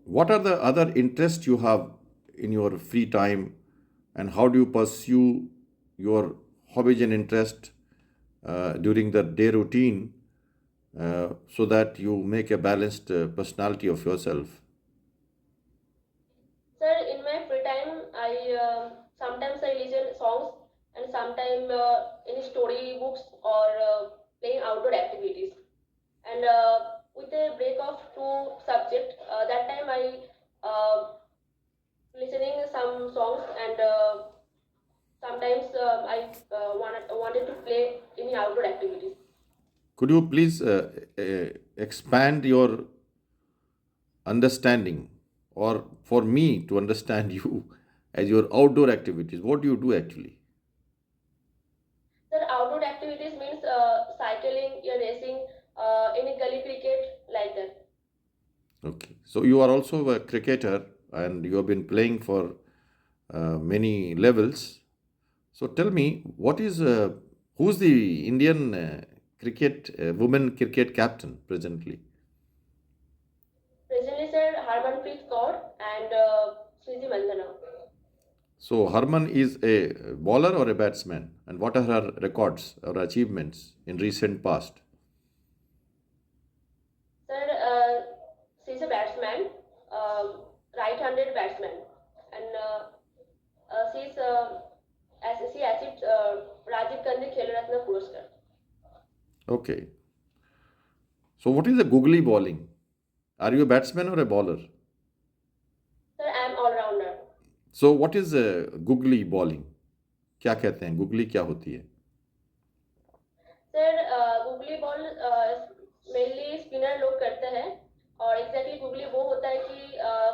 What are the other interests you have in your free time, and how do you pursue your hobbies and interest during the day routine so that you make a balanced personality of yourself? Sir, in my free time, I sometimes I listen songs and sometimes any story books or playing outdoor activities. And with a break of two subject, that time I listening some songs and sometimes I wanted to play any outdoor activities. Could you please expand your understanding, or for me to understand you, as your outdoor activities? What do you do actually? Sir, outdoor activities means cycling, racing, any gully cricket like that. Okay. So you are also a cricketer and you have been playing for many levels. So tell me, who's the Indian women cricket captain presently? Presently, sir, Harmanpreet Kaur and Smriti Mandhana. So Harman is a bowler or a batsman, and what are her records or achievements in recent past? Sir, she's a batsman, right-handed batsman, and she achieved Rajiv Gandhi Khel Ratna Puraskar. Okay. So what is the googly bowling? Are you a batsman or a bowler? Sir, I am all-rounder. So what is googly bowling? क्या कहते हैं googly क्या होती है? Sir googly ball mainly spinner लोग करते हैं और एग्जैक्टली गूगली वो होता है कि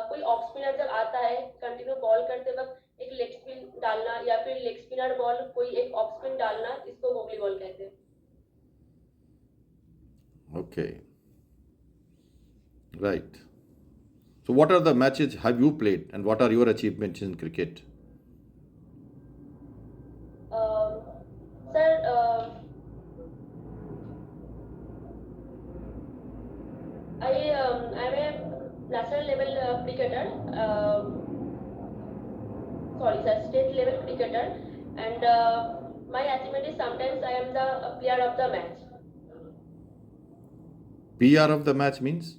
कोई ऑफ स्पिनर जब आता है कंटिन्यू बॉल करते वक्त एक लेग स्पिन डालना या फिर लेग स्पिनर बॉल कोई एक ऑफ स्पिन डालना इसको गूगली बॉल कहते हैं. Okay, right. So what are the matches have you played, and what are your achievements in cricket? Sir I am a national level cricketer, sorry sir, state level cricketer, and my achievement is sometimes I am the player of the match. PR of the match means?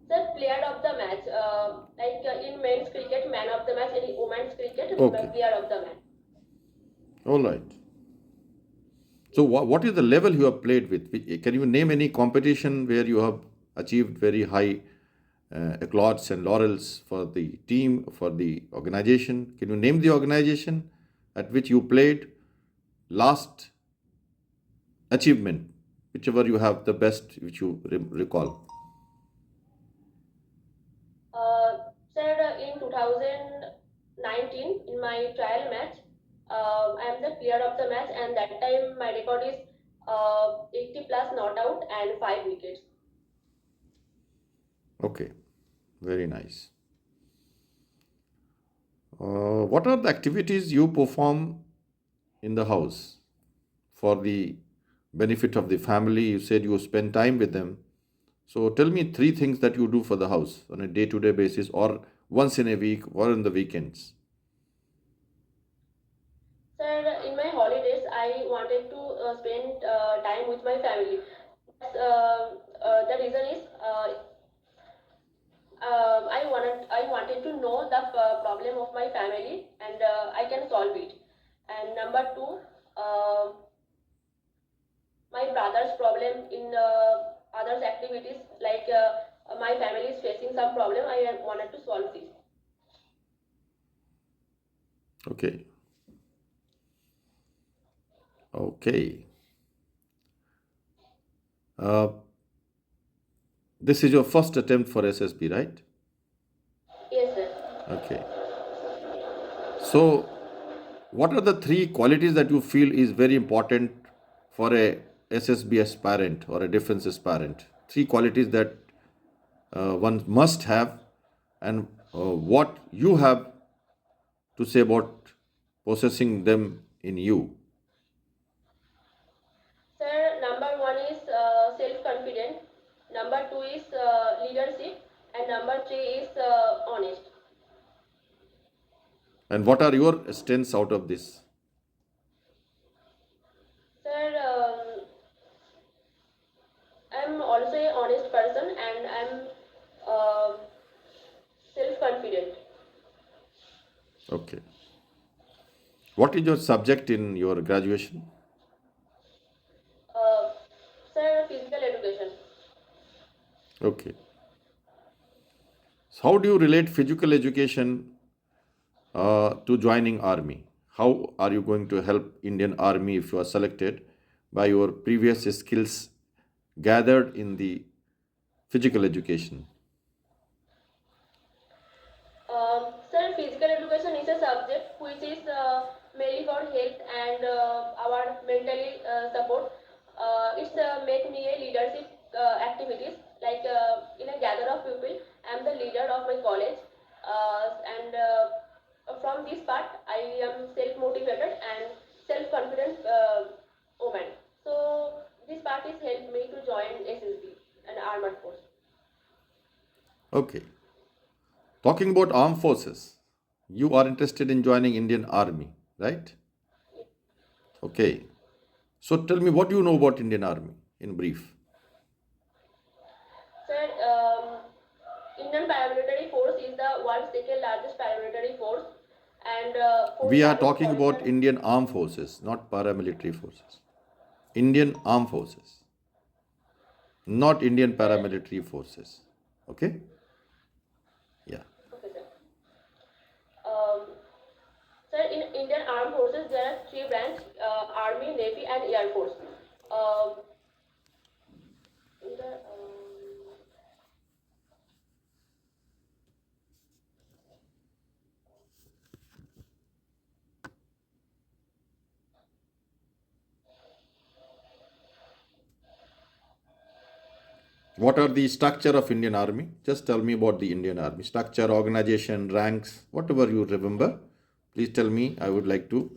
Sir, player of the match, like in men's cricket, man of the match, in women's cricket, Okay, player of the match. all right. So what is the level you have played with? Can you name any competition where you have achieved very high accolades and laurels for the team, for the organization? Can you name the organization at which you played last achievement, whichever you have the best, which you recall? Sir, in 2019, in my trial match, I am the player of the match, and that time my record is 80 plus not out and 5 wickets. Okay, very nice. What are the activities you perform in the house for the benefit of the family? You said you spend time with them. So tell me three things that you do for the house on a day to day basis, or once in a week, or on the weekends. Sir, in my holidays, I wanted to spend time with my family. The reason is I wanted to know the problem of my family and I can solve it. And number two, uh, my brother's problem in others activities like my family is facing some problem. I wanted to solve this. Okay. Okay. Uh, this is your first attempt for SSB, right? Yes, sir. Okay. So, what are the three qualities that you feel is very important for a SSB aspirant or a defense aspirant? Three qualities that one must have, and what you have to say about possessing them in you. Sir, number one is self-confident. Number two is leadership, and number number three is honest. And what are your strengths out of this? Sir, I'm also a honest person and I'm self-confident. Okay. What is your subject in your graduation? Uh, Sir, physical education. Okay. So how do you relate physical education to joining army? How are you going to help Indian Army if you are selected by your previous skills gathered in the physical education? Sir, physical education is a subject which is mainly for health and our mentally support. It's make me a leadership activities like in a gather of people. I'm the leader of my college, and from this part, I am self-motivated and self-confident woman. So this part is helped me to join SSB, an armed force. Okay. Talking about armed forces, you are interested in joining Indian Army, right? Okay. So tell me what you know about Indian Army in brief. Sir, Indian paramilitary force is the world's second largest paramilitary force, and force We are that is talking about functional. Indian Armed Forces, not paramilitary forces. Indian Armed Forces, not Indian Sir, paramilitary forces. Okay? Yeah. okay, sir. Um, Sir, in Indian armed forces there are three branches: Army, Navy, and Air Force. Um, in the, What are the structure of Indian Army? Just tell me about the Indian Army. Structure, organization, ranks, whatever you remember. Please tell me. I would like to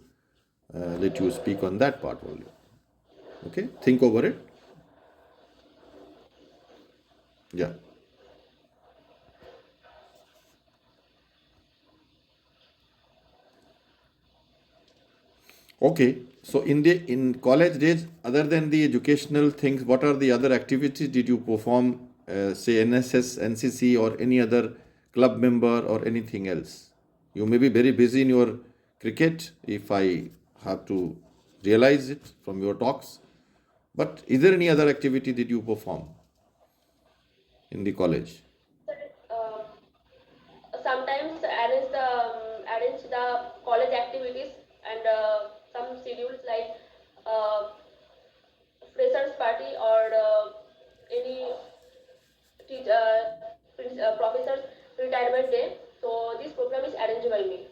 let you speak on that part only. Okay? Think over it. Yeah. Okay. So in college days, other than the educational things, what are the other activities did you perform? Say NSS, NCC, or any other club member or anything else? You may be very busy in your cricket, if I have to realize it from your talks. But is there any other activity that you perform in the college? Sir, sometimes arrange the college activities and some schedules like uh, freshers party or any professor's retirement day. So this program is arranged by me.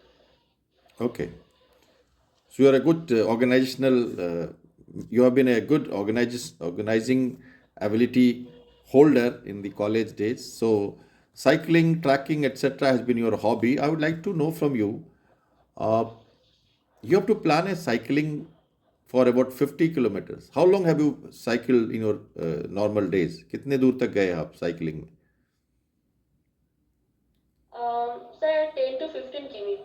Okay. So you are a good you have been a good organizing ability holder in the college days. So cycling, tracking, etc. has been your hobby. I would like to know from you. Uh, you have to plan a cycling for about 50 kilometers. How long have you cycled in your normal days? कितने दूर तक गए आप cycling में? Sir, 10 to 15 km.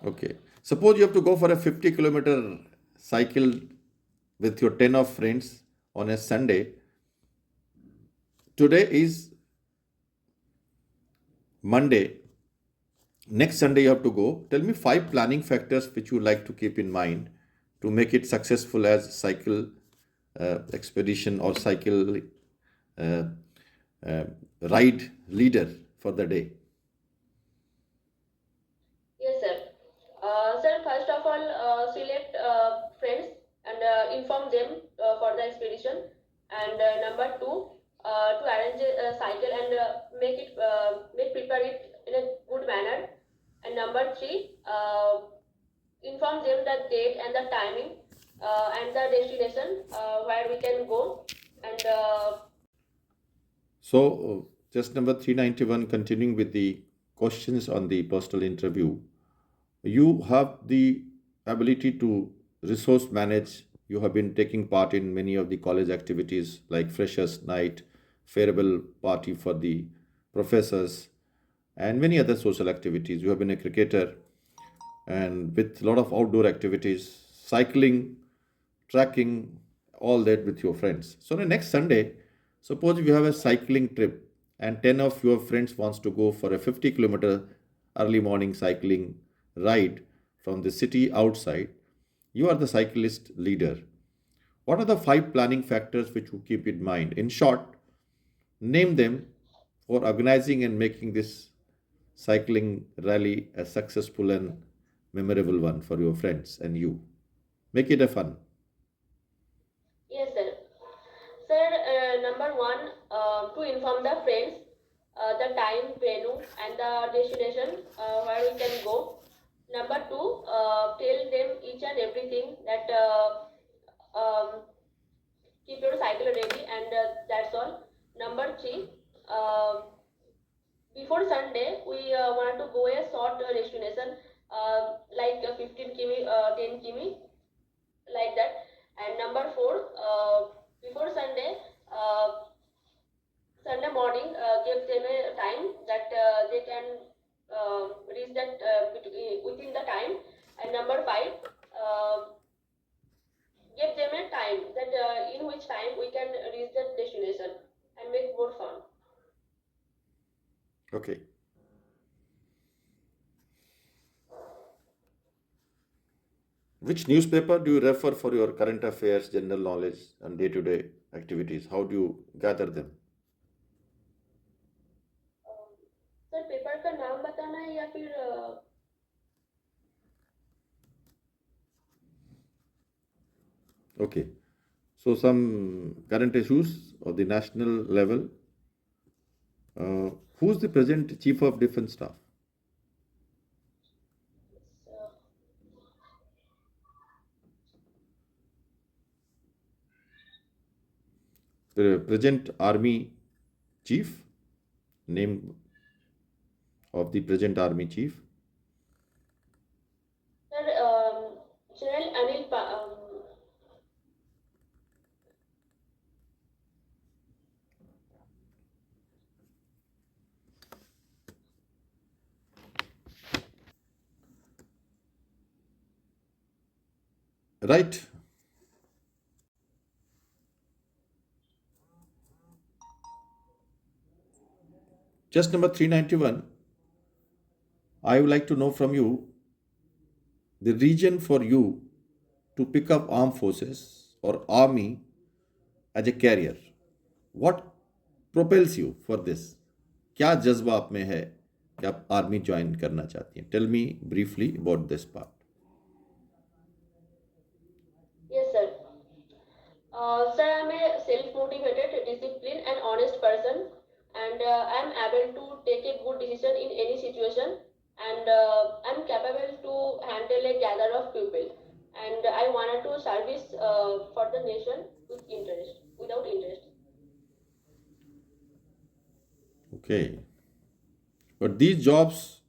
Okay. Suppose you have to go for a 50-kilometer cycle with your 10 of friends on a Sunday. Today is Monday. Next Sunday you have to go. Tell me five planning factors which you like to keep in mind to make it successful as cycle expedition or cycle uh, uh, ride leader for the day. Yes, sir. Sir, first of all, select friends and inform them for the expedition. And number two, to arrange a cycle and make prepare it in a good manner. And number three, inform them the date and the timing and the destination where we can go. And So, just number 391, continuing with the questions on the personal interview. You have the ability to resource manage. You have been taking part in many of the college activities like Freshers' Night, farewell party for the professors, and many other social activities. You have been a cricketer and with a lot of outdoor activities, cycling, trekking, all that with your friends. So the next Sunday, suppose you have a cycling trip and 10 of your friends wants to go for a 50-kilometer early morning cycling ride from the city outside. You are the cyclist leader. What are the five planning factors which you keep in mind? In short, name them for organizing and making this cycling rally a successful and memorable one for your friends and you. Make it a fun. Yes, sir. Sir, number one, to inform the friends the time, venue, and the destination where we can go. Number two, tell them each and everything that um, keep your cycle ready, and that's all. Number three, before Sunday, we want to go a short destination like 15 km, 10 km, like that. And number four, before Sunday, Sunday morning, give them a time that they can reach that within the time. And number five, uh, give them a time that in which time we can reach that destination and make more fun. Okay. Which newspaper do you refer for your current affairs, general knowledge, and day to day activities? How do you gather them? Sir paper का नाम बताना है या फिर Okay. So, some current issues of the national level. Who's the present Chief of Defense Staff? The present Army Chief? Name of the present Army Chief? Sir general Anil Right. Just number 391. I would like to know from you the reason for you to pick up armed forces or army as a career. What propels you for this? क्या जज्बा आप में है कि आप army join करना चाहती हैं? Tell me briefly about this part. Yes, sir. Sir, I'm a self-motivated, disciplined, and honest person, and I'm able to take a good decision in any situation, and I'm capable to handle a gather of people, and I wanted to service for the nation with interest, without interest. Okay. But these jobs,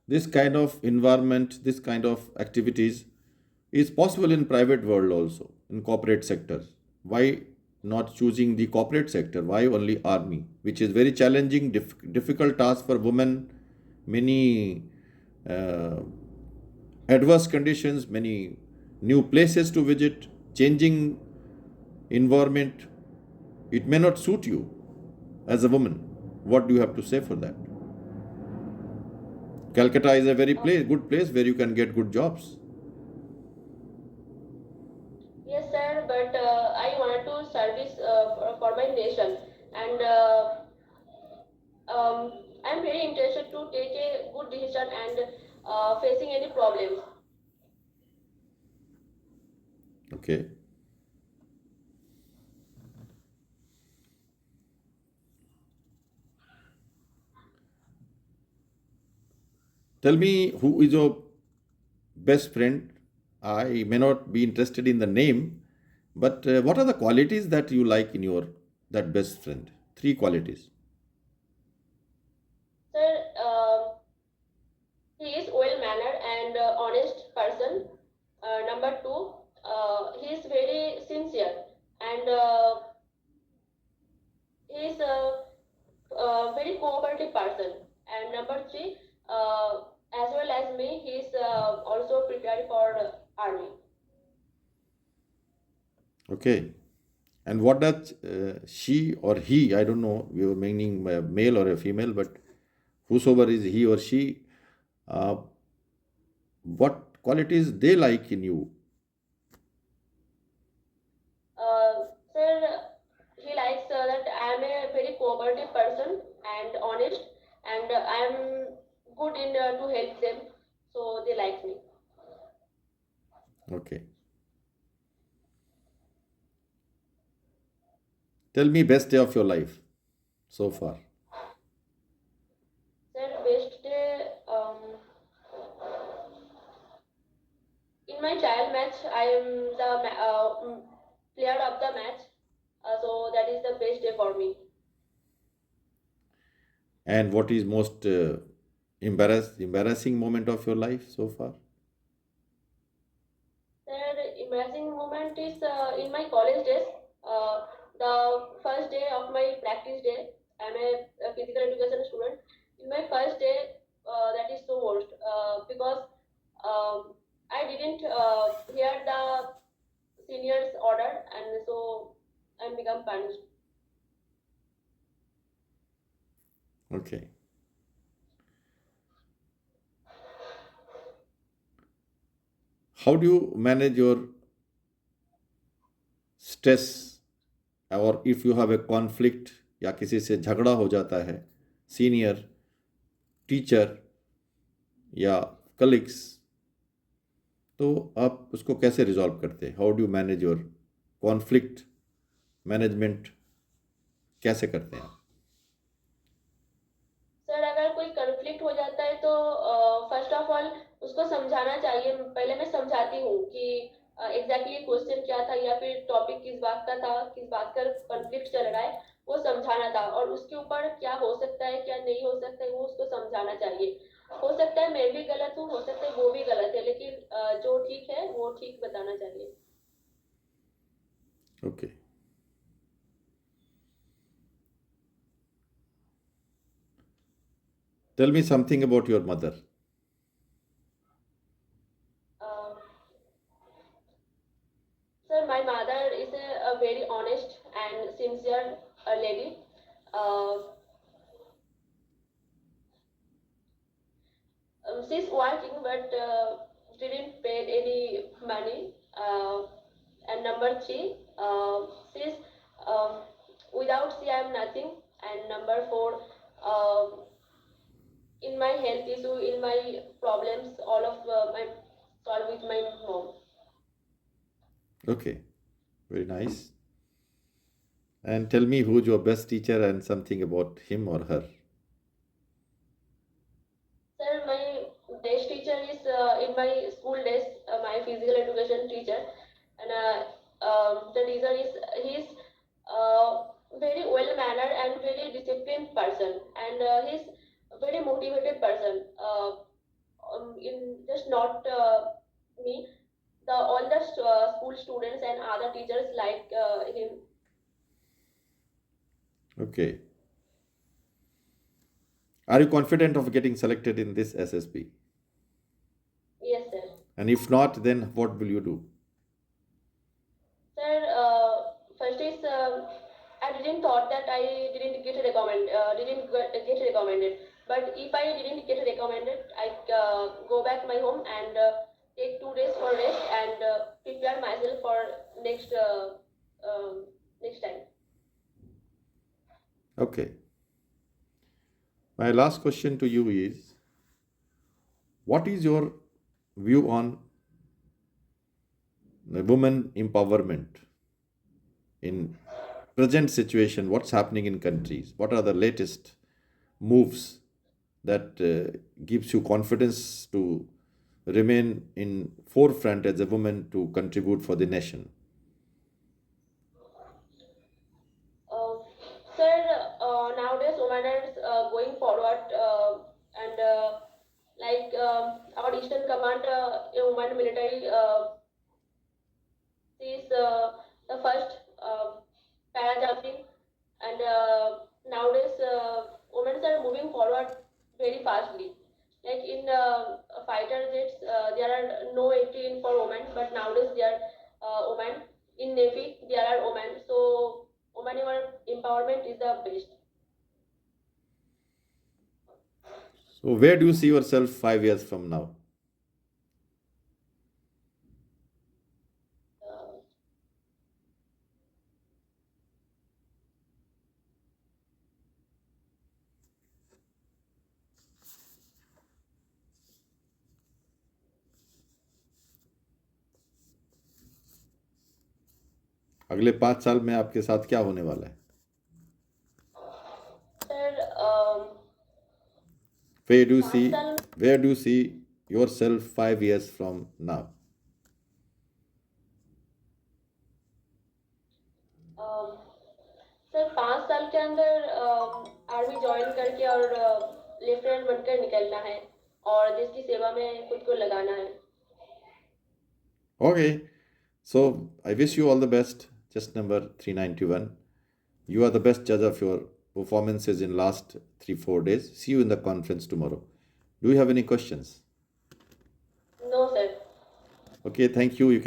this kind of environment, this kind of activities is possible in private world also, in corporate sectors. Why not choosing the corporate sector? Why only army, which is very challenging, difficult task for women, many uh, adverse conditions, many new places to visit, changing environment. It may not suit you as a woman. What do you have to say for that? Calcutta is a very good place where you can get good jobs. Yes, sir, but I wanted to service for my nation, and I'm very interested to take a good decision and facing any problems. Okay. Tell me who is your best friend. I may not be interested in the name, but what are the qualities that you like in your that best friend? Three qualities. Sir, he is well-mannered and honest person. Number two, he is very sincere, and he is a very cooperative person. And number three, as well as me, he is also prepared for army. Okay. And what does she or he, I don't know, we were meaning a male or a female, but whosoever is he or she, uh, what qualities they like in you? Sir, he likes that I am a very cooperative person and honest, and I am good in to help them, so they like me. Okay. Tell me best day of your life so far. Sir, best day. In my trial match, I am the player of the match, so that is the best day for me. And what is most embarrassing moment of your life so far? The embarrassing moment is in my college days. Uh, the first day of my practice day, I'm a physical education student. In my first day, that is so worst because um, I didn't hear the seniors' order, and so I become punished. Okay. How do you manage your stress, और if you have a conflict या किसी से झगड़ा हो जाता है, senior, teacher या colleagues, तो आप उसको कैसे रिजॉल्व करते हैं? How do you manage your conflict management, कैसे करते हैं आप? सर, अगर कोई कन्फ्लिक्ट हो जाता है तो फर्स्ट ऑफ ऑल उसको समझाना चाहिए। पहले मैं समझाती हूँ कि एग्जैक्टली क्वेश्चन क्या था या फिर टॉपिक किस बात का था, किस बात का कन्फ्लिक्ट चल रहा है, वो समझाना था। और उसके ऊपर क्या हो सकता है क्या नहीं हो सकता है वो उसको समझाना चाहिए। हो सकता है मैं भी गलत हूँ, हो सकता है वो भी गलत है, लेकिन जो ठीक है वो ठीक बताना चाहिए। Okay. Tell me something about your mother. Sir, my mother is a very honest and sincere lady. Uh, she's working but didn't pay any money. And number three, she's um, without she I'm nothing. And number four, um, in my health issue, in my problems, all of my solve with my mom. Okay, very nice. And tell me who's your best teacher and something about him or her. Sir, my best teacher is in my school days, my physical education teacher, and the reason is he's very well mannered and very disciplined person, and he's a very motivated person. In just not me, the all the school students and other teachers like him. Okay. Are you confident of getting selected in this SSB? Yes, sir. And if not, then what will you do? Sir, first is I didn't thought that I didn't get get recommended. But if I didn't get recommended, I go back my home and take 2 days for rest and prepare myself for next next time. Okay. My last question to you is, what is your view on women empowerment in present situation? What's happening in countries? What are the latest moves that gives you confidence to remain in forefront as a woman to contribute for the nation? Uh, Sir, nowadays women are going forward and like our Eastern Command, a woman military. She is the first para jumping, and nowadays women are moving forward very fastly. Like in fighter jets, there are no entry in for women, but nowadays there are women. In Navy, there are women. So women empowerment is the best. So, where do you see yourself 5 years from now? Uh, अगले 5 साल में आपके साथ क्या होने वाला है? Sir, Where do you पाँच see साल where do you see yourself 5 years from now? Um, sir 5 साल के अंदर आर्मी ज्वाइन करके और लेफ्टिनेंट बनकर निकलना है और देश की सेवा में खुद को लगाना है. Okay. So I wish you all the best. Just number 391. You are the best judge of your performances in last 3-4 days. See you in the conference tomorrow. Do you have any questions? No, sir. Okay, thank you. You can